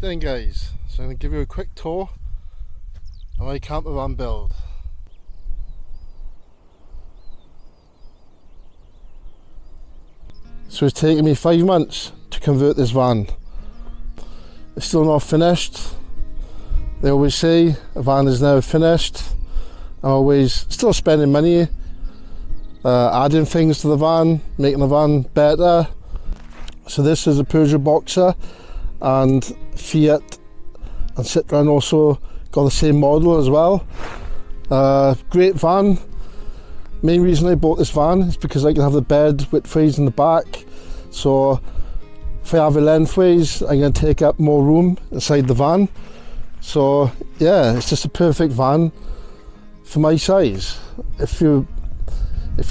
Then guys, so I'm going to give you a quick tour of my camper van build. So it's taken me 5 months to convert this van. It's still not finished. They always say a van is never finished. I'm always still spending money, adding things to the van, making the van better. So this is a Peugeot Boxer, and Fiat and Citroen also got the same model as well. Great van. Main reason I bought this van is because I can have the bed widthways in the back, so if I have it lengthways I'm going to take up more room inside the van. So yeah, it's just a perfect van for my size. If you're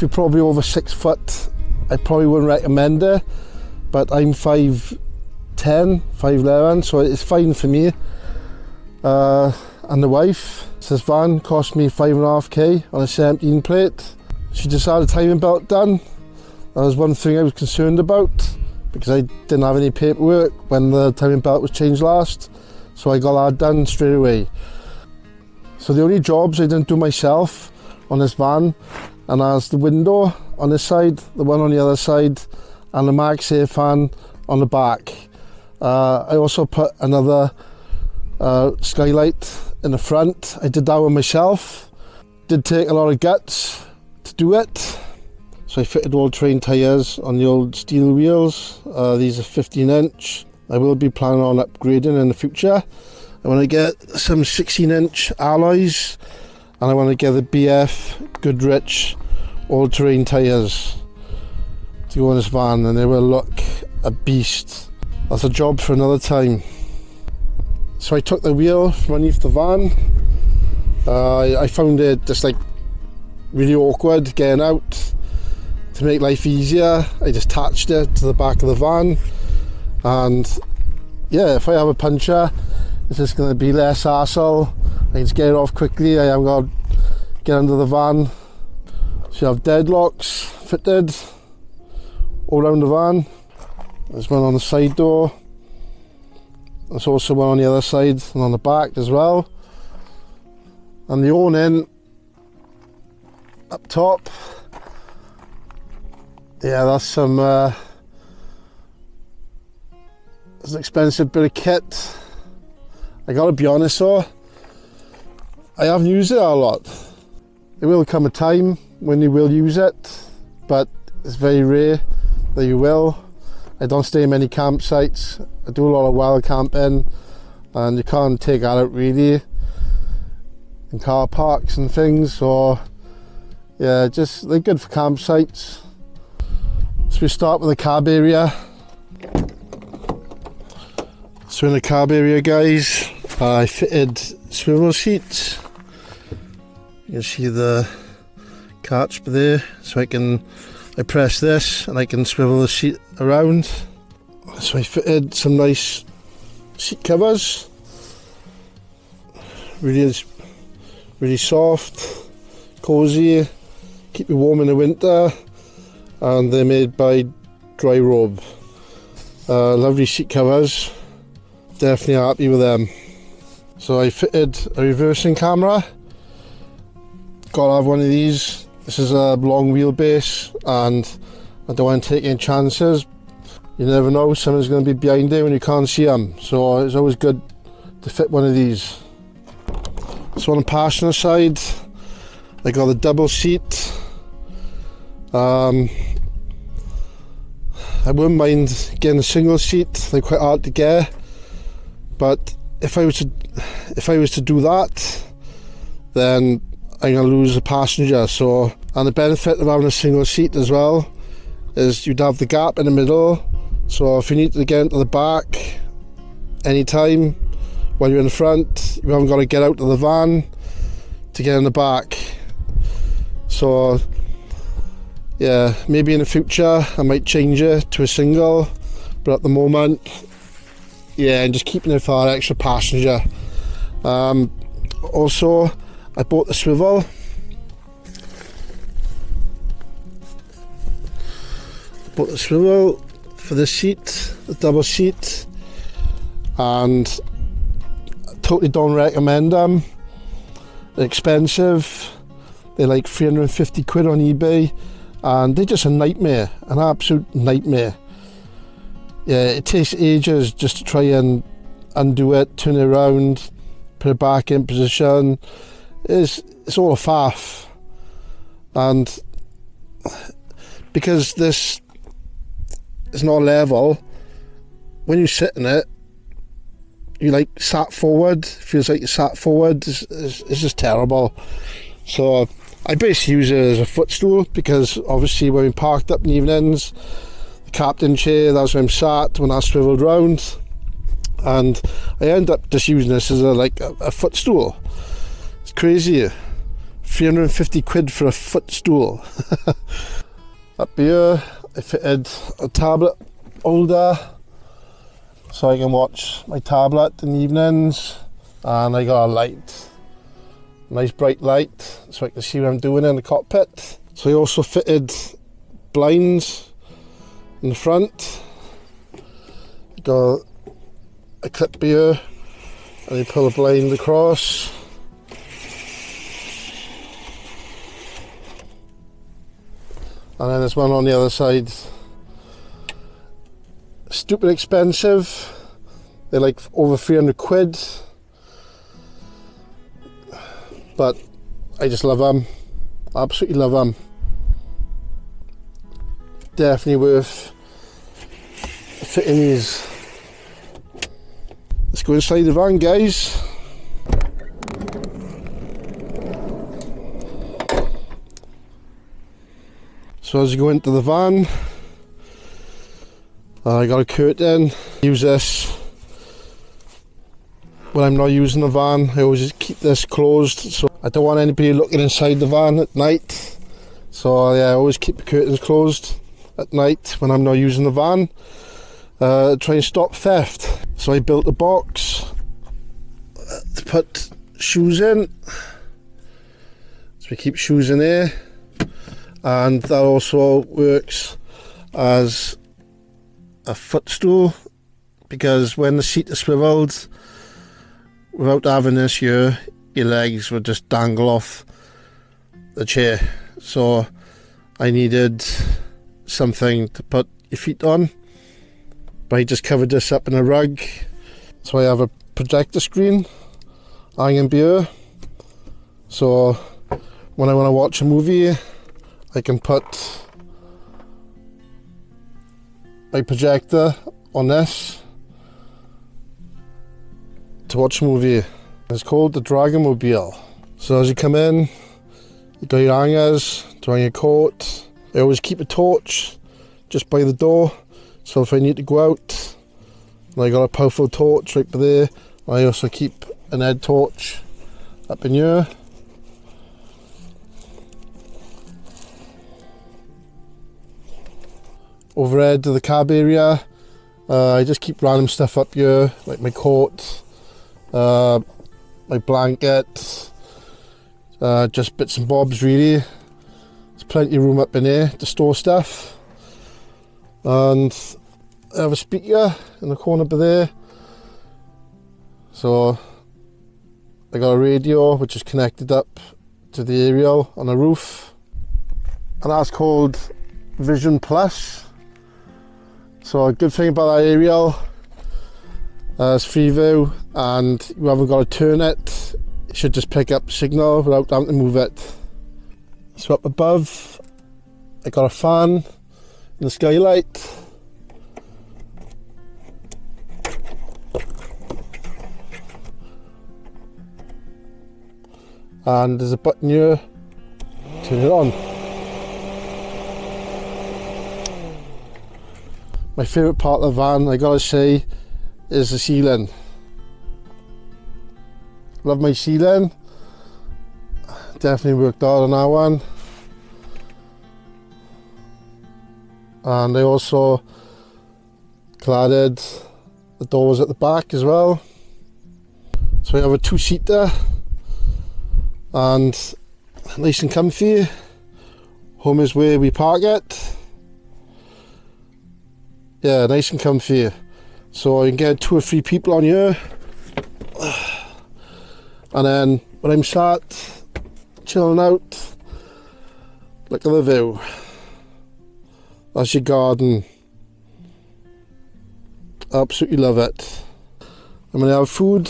probably over 6 foot, I probably wouldn't recommend it, but I'm 5'10", 5'11", so it's fine for me and the wife. So this van cost me 5.5k on a 17 plate. She just had a timing belt done. That was one thing I was concerned about, because I didn't have any paperwork when the timing belt was changed last, so I got that done straight away. So the only jobs I didn't do myself on this van, and that's the window on this side, the one on the other side, and the MagSafe fan on the back. I also put another skylight in the front. I did that one myself. Did take a lot of guts to do it. So I fitted all-terrain tyres on the old steel wheels. These are 15-inch. I will be planning on upgrading in the future. I want to get some 16-inch alloys, and I want to get the BF Goodrich all-terrain tyres to go on this van, and they will look a beast. That's a job for another time. So I took the wheel from underneath the van. I found it just like really awkward getting out. To make life easier, I just attached it to the back of the van, and yeah, if I have a puncture, it's just going to be less hassle. I can just get it off quickly. I haven't got to get under the van. So you have deadlocks fitted all around the van. There's one on the side door. There's also one on the other side and on the back as well. And the awning up top. Yeah, that's some that's an expensive bit of kit. I gotta be honest though, I haven't used it a lot. There will come a time when you will use it, but it's very rare that you will. I don't stay in many campsites. I do a lot of wild camping, and you can't take that out really in car parks and things, so yeah, just they're good for campsites. So we start with the cab area. So in the cab area, guys, I fitted swivel seats. You can see the catch there, so I press this and I can swivel the seat around. So I fitted some nice seat covers. Really soft, cozy, keep you warm in the winter, and they're made by Dry Robe. Lovely seat covers, definitely happy with them. So I fitted a reversing camera. Gotta have one of these. This is a long wheelbase, and I don't want to take any chances. You never know, someone's going to be behind you when you can't see them, so it's always good to fit one of these. So on the passenger side, I got the double seat. I wouldn't mind getting a single seat. They're quite hard to get, but if I was to do that, then I'm going to lose a passenger. So, and the benefit of having a single seat as well is you'd have the gap in the middle, so if you need to get into the back anytime while you're in the front, you haven't got to get out of the van to get in the back. So yeah, maybe in the future I might change it to a single, but at the moment, yeah, I'm just keeping it for that extra passenger. Also, I bought the swivel. Bought the swivel for the seat, the double seat. and totally don't recommend them. They're expensive. They're like 350 quid on eBay, and they're just a nightmare, an absolute nightmare. Yeah, it takes ages just to try and undo it, turn it around, put it back in position. It's all a faff. And because this is not level, when you sit in it, you like sat forward, feels like you sat forward. It's just terrible. So I basically use it as a footstool, because obviously when we parked up in the evenings, the captain chair, that's where I'm sat when I swiveled round, and I end up just using this as a footstool. It's crazy. 350 quid for a footstool. Up here I fitted a tablet holder so I can watch my tablet in the evenings, and I got a light, nice bright light, so I can see what I'm doing in the cockpit. So I also fitted blinds in the front. Got a clip here, and you pull the blind across. And then there's one on the other side. Stupid expensive. They're like over 300 quid. But I just love them. Absolutely love them. Definitely worth fitting these. Let's go inside the van, guys. So as you go into the van, I got a curtain. Use this when I'm not using the van. I always just keep this closed, so I don't want anybody looking inside the van at night. So yeah, I always keep the curtains closed at night when I'm not using the van. Try and stop theft. So I built a box to put shoes in. So we keep shoes in there. And that also works as a footstool, because when the seat is swiveled, without having this here, your legs would just dangle off the chair. So I needed something to put your feet on, but I just covered this up in a rug. So I have a projector screen hanging here, so when I want to watch a movie, I can put my projector on this to watch a movie. It's called the Dragonmobile. So as you come in, you got your hangers to hang your coat. I always keep a torch just by the door, so if I need to go out, and I got a powerful torch right there. I also keep an head torch up in here. Overhead to the cab area, I just keep random stuff up here, like my coat, my blanket, just bits and bobs really. There's plenty of room up in here to store stuff. And I have a speaker in the corner up there. So I got a radio which is connected up to the aerial on the roof. And that's called Vision Plus. So a good thing about that aerial, it's free view, and you haven't got to turn it. It should just pick up signal without having to move it. So up above, I got a fan in the skylight. And there's a button here, turn it on. My favourite part of the van, I gotta say, is the ceiling. Love my ceiling. Definitely worked hard on that one. And I also cladded the doors at the back as well. So I have a two-seater and nice and comfy. Home is where we park it. Yeah, nice and comfy. so you can get 2 or 3 people on here. And then when I'm sat chilling out, look at the view. That's your garden. Absolutely love it. And when I have food,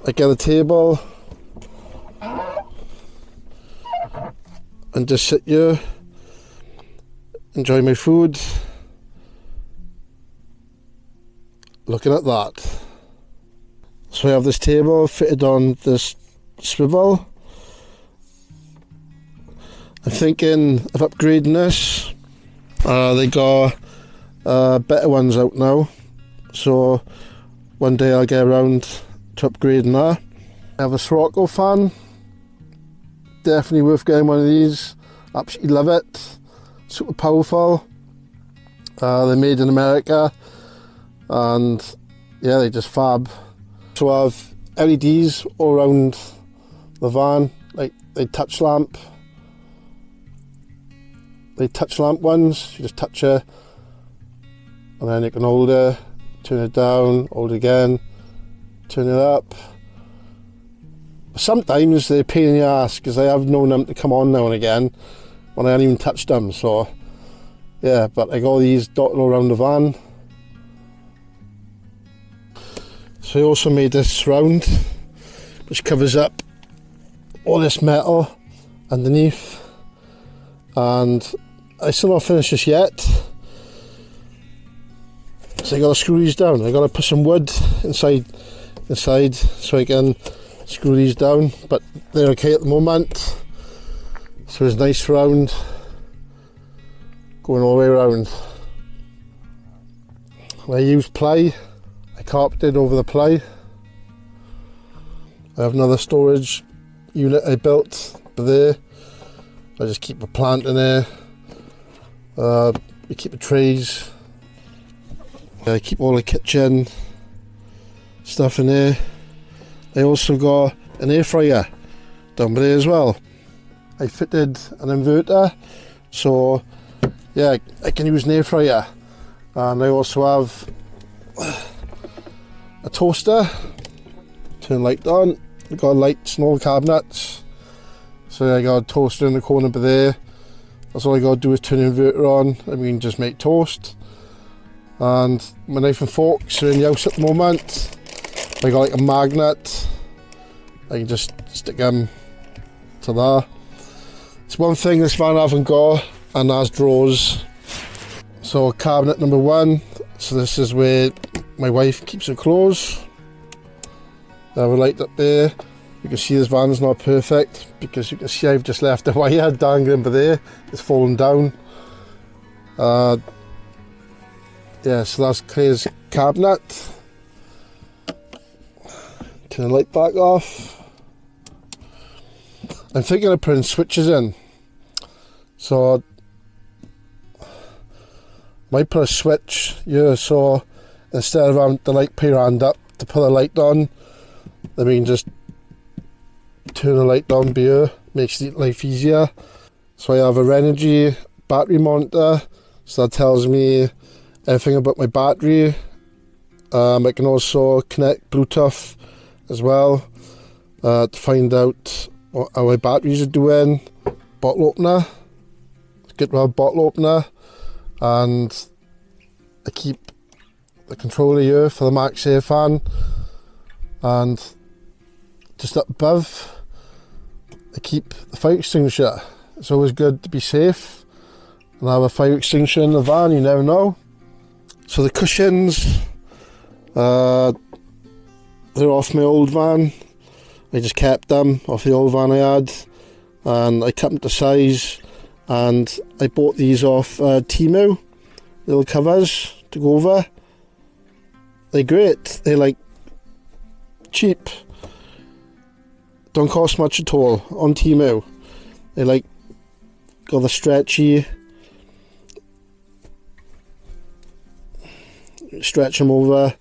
I get a table and just sit here, enjoy my food, looking at that. So I have this table fitted on this swivel. I'm thinking of upgrading this. They got better ones out now, so one day I'll get around to upgrading that. I have a Sirocco fan. Definitely worth getting one of these. Absolutely love it. Super powerful. They're made in America, and yeah, they're just fab. So I have LEDs all around the van, like they touch lamp. They touch lamp ones. You just touch it, and then you can hold it, turn it down, hold it again, turn it up. Sometimes they're a pain in the ass because I have known them to come on now and again when I haven't even touched them. So yeah, but I got these dotted all around the van. So I also made this surround which covers up all this metal underneath, and I still not finished this yet. So I gotta screw these down. I gotta put some wood inside so I can screw these down, but they're okay at the moment. So it's nice round going all the way around. I use ply. I carpeted over the ply. I have another storage unit I built there. I just keep a plant in there. We keep the trays. I keep all the kitchen stuff in there. I also got an air fryer down there as well. I fitted an inverter, so yeah, I can use an air fryer. And I also have a toaster. Turn light on. I've got lights and all the cabinets. So I got a toaster in the corner over there. That's all I got to do is turn the inverter on and we can just make toast. And my knife and forks are in the house at the moment. I got like a magnet. I can just stick them to there. It's one thing this van hasn't got, and that's drawers. So cabinet number 1. So this is where my wife keeps her clothes. I have a light up there. You can see this van's not perfect because you can see I've just left the wire dangling over there. It's fallen down. Yeah, so that's Claire's cabinet. Turn the light back off. I'm thinking of putting switches in. So I might put a switch here, so instead of having the light put your hand up to put the light on, then we can just turn the light down here. Makes life easier. So I have a Renogy battery monitor, so that tells me everything about my battery. I can also connect Bluetooth as well to find out how my batteries are doing. Bottle opener, get rid of bottle opener, and I keep the controller here for the MaxxAir fan, and just up above I keep the fire extinguisher. It's always good to be safe and have a fire extinguisher in the van, you never know. So the cushions, they're off my old van. I just kept them off the old van I had, and I cut them to size, and I bought these off Temu, little covers to go over. They're great. They're like cheap, don't cost much at all on Temu. They like got the stretchy, stretch them over.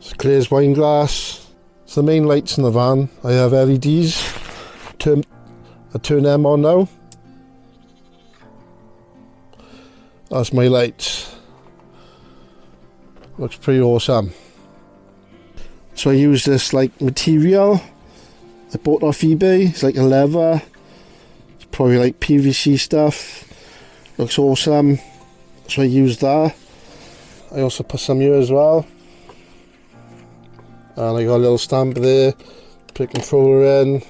So Claire's wine glass. So the main lights in the van, I have LEDs. I turn them on now. That's my lights. Looks pretty awesome. So I use this like material I bought off eBay. It's like a leather. It's probably like PVC stuff. Looks awesome. So I use that. I also put some here as well. And I got a little stamp there. Put a controller in.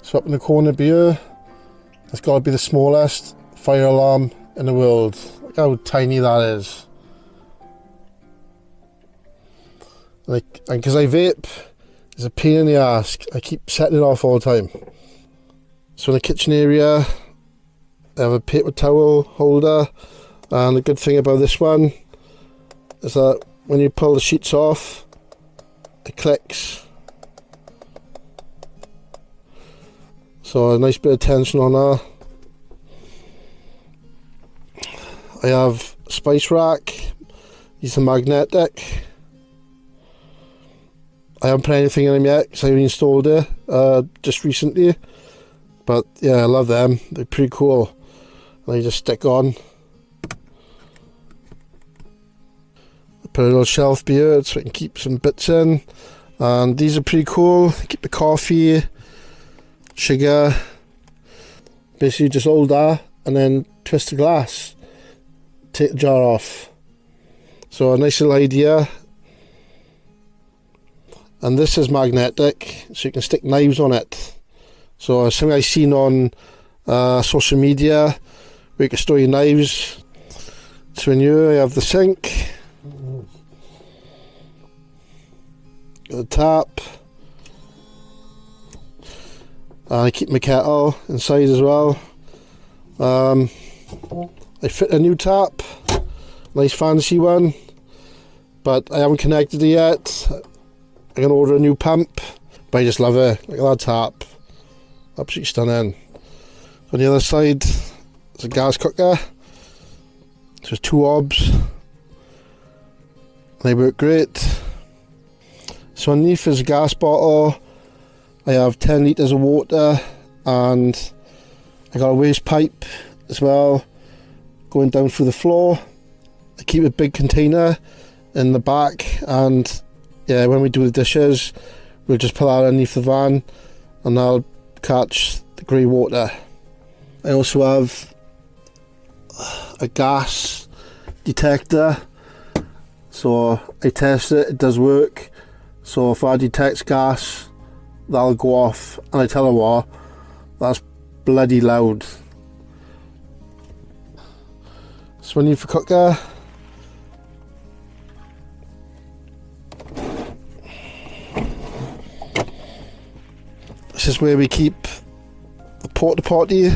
So up in the corner here, it's got to be the smallest fire alarm in the world. Look how tiny that is. And because I vape, it's a pain in the ass. I keep setting it off all the time. So in the kitchen area, I have a paper towel holder. And the good thing about this one is that when you pull the sheets off, it clicks. So a nice bit of tension on that. I have spice rack. These are magnetic. I haven't put anything in them yet because I installed it just recently. But yeah, I love them. They're pretty cool. And they just stick on. I put a little shelf here so I can keep some bits in. And these are pretty cool. Keep the coffee, sugar. Basically just hold that and then twist the glass. Take the jar off. So a nice little idea. And this is magnetic, so you can stick knives on it. So something I've seen on social media where you can store your knives. So in here I have the sink, the tap, and I keep my kettle inside as well. I fit a new tap, nice fancy one, but I haven't connected it yet. I can order a new pump, but I just love it. Look at that tap, absolutely stunning. On the other side, there's a gas cooker. So there's two hobs. They work great. So underneath is a gas bottle. I have 10 litres of water, and I got a waste pipe as well going down through the floor. I keep a big container in the back, and yeah, when we do the dishes, we'll just put that underneath the van and that'll catch the grey water. I also have a gas detector, so I test it, it does work. So if I detect gas, that'll go off, and I tell her what, that's bloody loud. So underneath the cooker, this is where we keep the porta potty.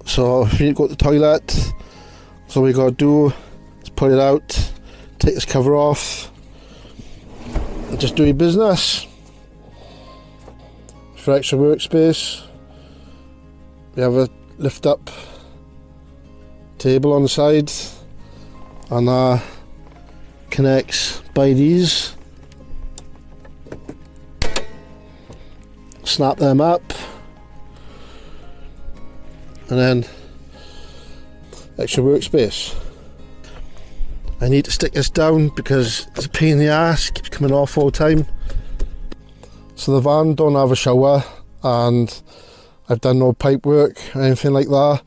So if you need to go to the toilet, so all we gotta do is pull it out, take this cover off, and just do your business. For extra workspace, we have a lift up table on the side, and that connects by these. Snap them up, and then extra workspace. I need to stick this down because it's a pain in the ass, keeps coming off all the time. So the van don't have a shower, and I've done no pipe work or anything like that,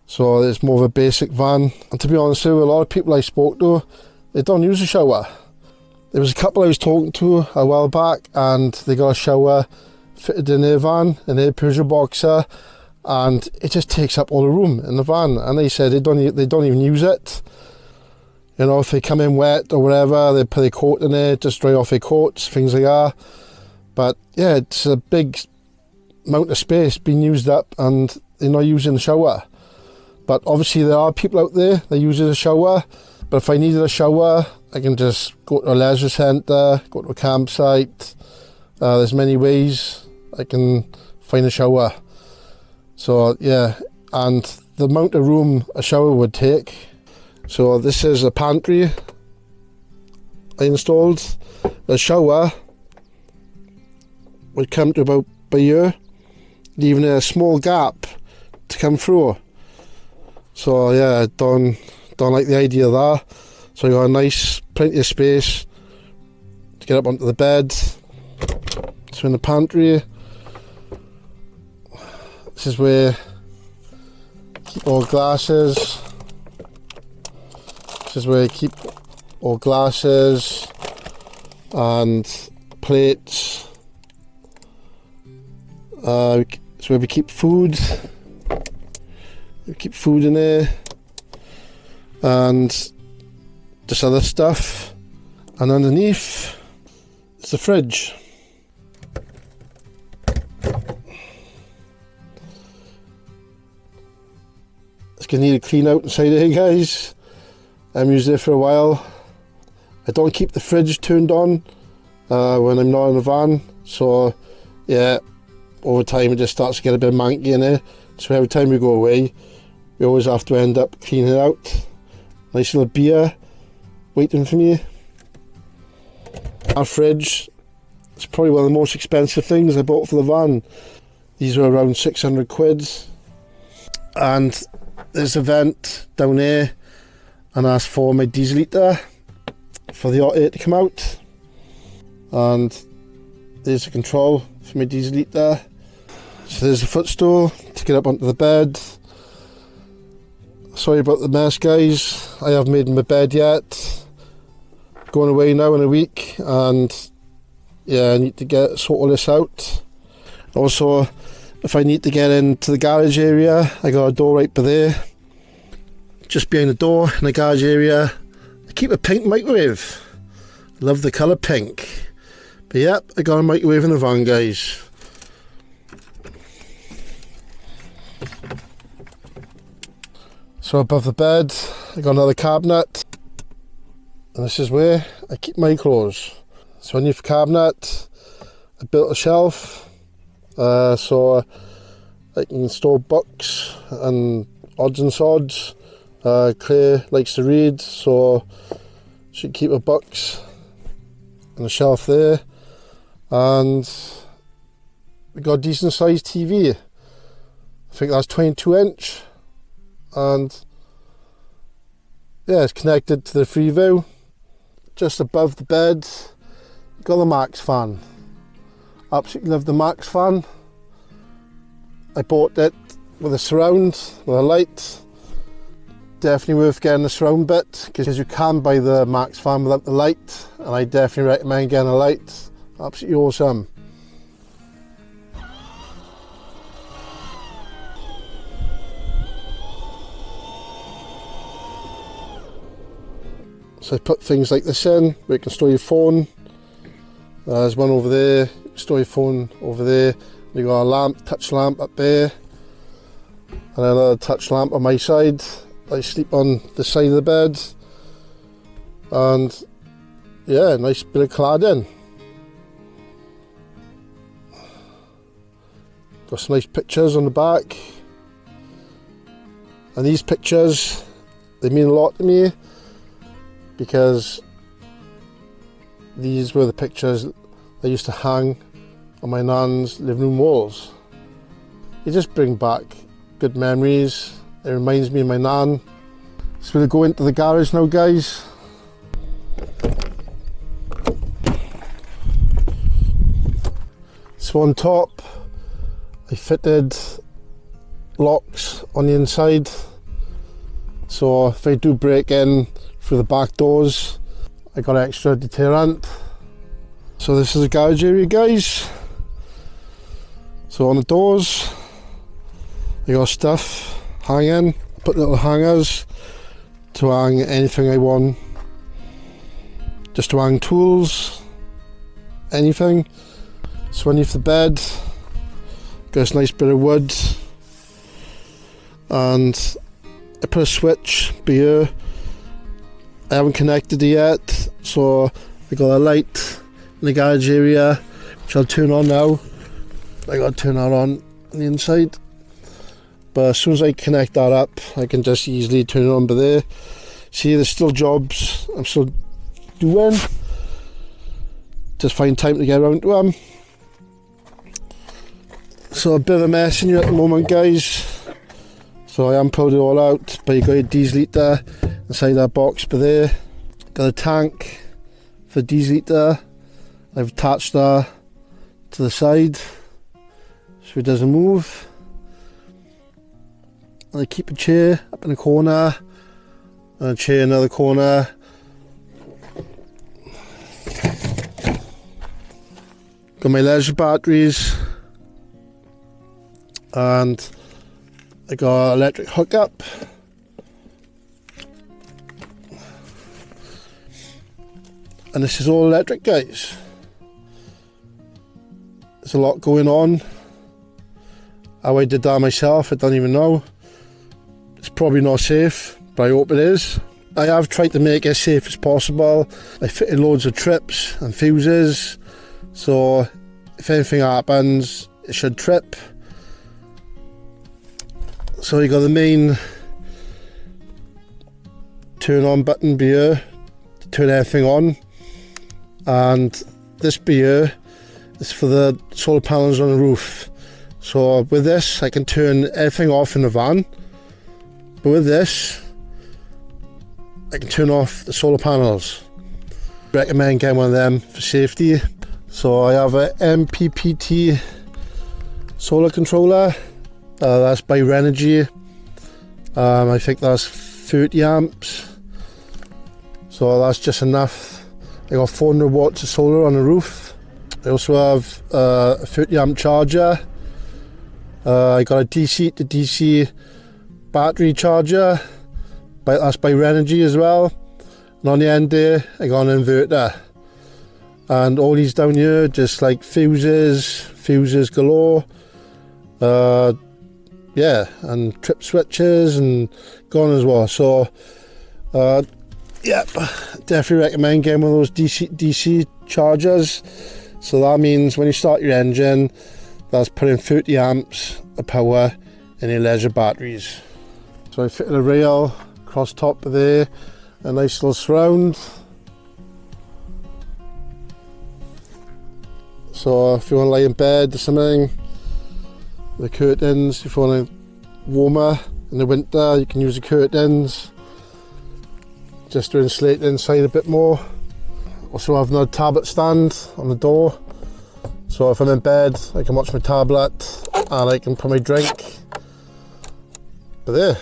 so it's more of a basic van. And to be honest with you, a lot of people I spoke to, they don't use a shower. There was a couple I was talking to a while back, and they got a shower fitted in their van, in their Peugeot Boxer, and it just takes up all the room in the van. And they said they don't even use it. You know, if they come in wet or whatever, they put their coat in there, just dry off their coats, things like that. But yeah, it's a big amount of space being used up, and they're not using the shower. But obviously there are people out there that use a shower. But if I needed a shower, I can just go to a leisure centre, go to a campsite. There's many ways I can find a shower. So yeah, and the amount of room a shower would take. So this is a pantry I installed. The shower would come to about by here, leaving a small gap to come through. So yeah, don't like the idea of that. So I got a nice, plenty of space to get up onto the bed. So in the pantry, this is where I keep all glasses. This is where I keep all glasses and plates. It's where we keep food. We keep food in there and just other stuff. And underneath is the fridge. It's gonna need a clean out inside here, guys. I'm using it for a while. I don't keep the fridge turned on when I'm not in the van, so yeah, over time it just starts to get a bit manky in there. So every time we go away, we always have to end up cleaning it out. Nice little beer waiting for me. Our fridge is probably one of the most expensive things I bought for the van. These were around 600 quid. And there's a vent down there, and that's for my diesel heater, for the hot air to come out. And there's a control for my diesel heater. So there's a footstool to get up onto the bed. Sorry about the mess, guys. I haven't made my bed yet. Going away now in a week, and yeah, I need to sort all this out. Also, if I need to get into the garage area, I got a door right by there. Just behind the door in the garage area, I keep a pink microwave. Love the colour pink. But yep, I got a microwave in the van, guys. So above the bed, I got another cabinet. And this is where I keep my clothes. So underneath the cabinet, I built a shelf. So I can store books and odds and sods. Claire likes to read, so she can keep her books on the shelf there. And we got a decent sized TV. I think that's 22 inch. And yeah, it's connected to the Freeview. Just above the bed, got the Max fan. Absolutely love the Max fan. I bought it with a surround, with a light. Definitely worth getting the surround bit, because you can buy the Max fan without the light, and I definitely recommend getting a light. Absolutely awesome. So I put things like this in, where you can store your phone. There's one over there, you can store your phone over there. You got a lamp, touch lamp up there, and another touch lamp on my side. I sleep on the side of the bed, and yeah, nice bit of cladding. Got some nice pictures on the back, and these pictures, they mean a lot to me, because these were the pictures I used to hang on my nan's living room walls. They just bring back good memories. It reminds me of my nan. So we'll go into the garage now, guys. So on top, I fitted locks on the inside. So if I do break in through the back doors, I got extra deterrent. So this is the garage area, guys. So on the doors, I got stuff hanging. Put little hangers to hang anything I want. Just to hang tools, anything. So underneath the bed, got this nice bit of wood, and I put a switch here. I haven't connected it yet, so I got a light in the garage area, which I'll turn on now. I got to turn that on the inside, but as soon as I connect that up, I can just easily turn it on by there. See, there's still jobs I'm still doing, just find time to get around to them. So a bit of a mess in here at the moment, guys. So I am pulled it all out, but you got your diesel heater inside that box by there. Got a tank for diesel heater. I've attached that to the side so it doesn't move. And I keep a chair up in the corner and a chair in another corner. Got my leisure batteries and I got electric hookup. And this is all electric, guys. There's a lot going on. How I did that myself, I don't even know. It's probably not safe, but I hope it is. I have tried to make it as safe as possible. I fitted loads of trips and fuses, so if anything happens, it should trip. So you got the main turn on button here to turn everything on, and this here is for the solar panels on the roof. So with this I can turn everything off in the van, but with this I can turn off the solar panels. Recommend getting one of them for safety. So I have a MPPT solar controller. That's by Energy. I think that's 30 amps. So that's just enough. I got 400 watts of solar on the roof. I also have a 30 amp charger. I got a DC to DC battery charger. But that's by Energy as well. And on the end there, I got an inverter. And all these down here, just like fuses galore. Yeah, and trip switches and gone as well. So, yep, definitely recommend getting one of those DC chargers. So that means when you start your engine, that's putting 30 amps of power in your leisure batteries. So I fitted a rail across top of there, a nice little surround. So if you want to lie in bed or something, the curtains, if you want it warmer in the winter, you can use the curtains just to insulate the inside a bit more. Also have another tablet stand on the door, so if I'm in bed I can watch my tablet and I can put my drink. But there,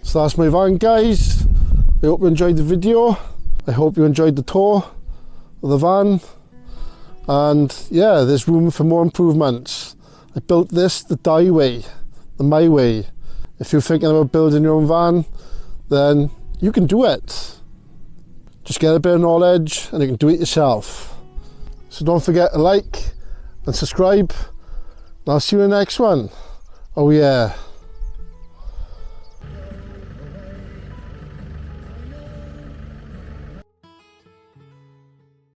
so that's my van, guys. I hope you enjoyed the video. I hope you enjoyed the tour of the van. And yeah, there's room for more improvements. I built this the die way, the my way. If you're thinking about building your own van, then you can do it. Just get a bit of knowledge and you can do it yourself. So don't forget to like and subscribe. And I'll see you in the next one. Oh yeah.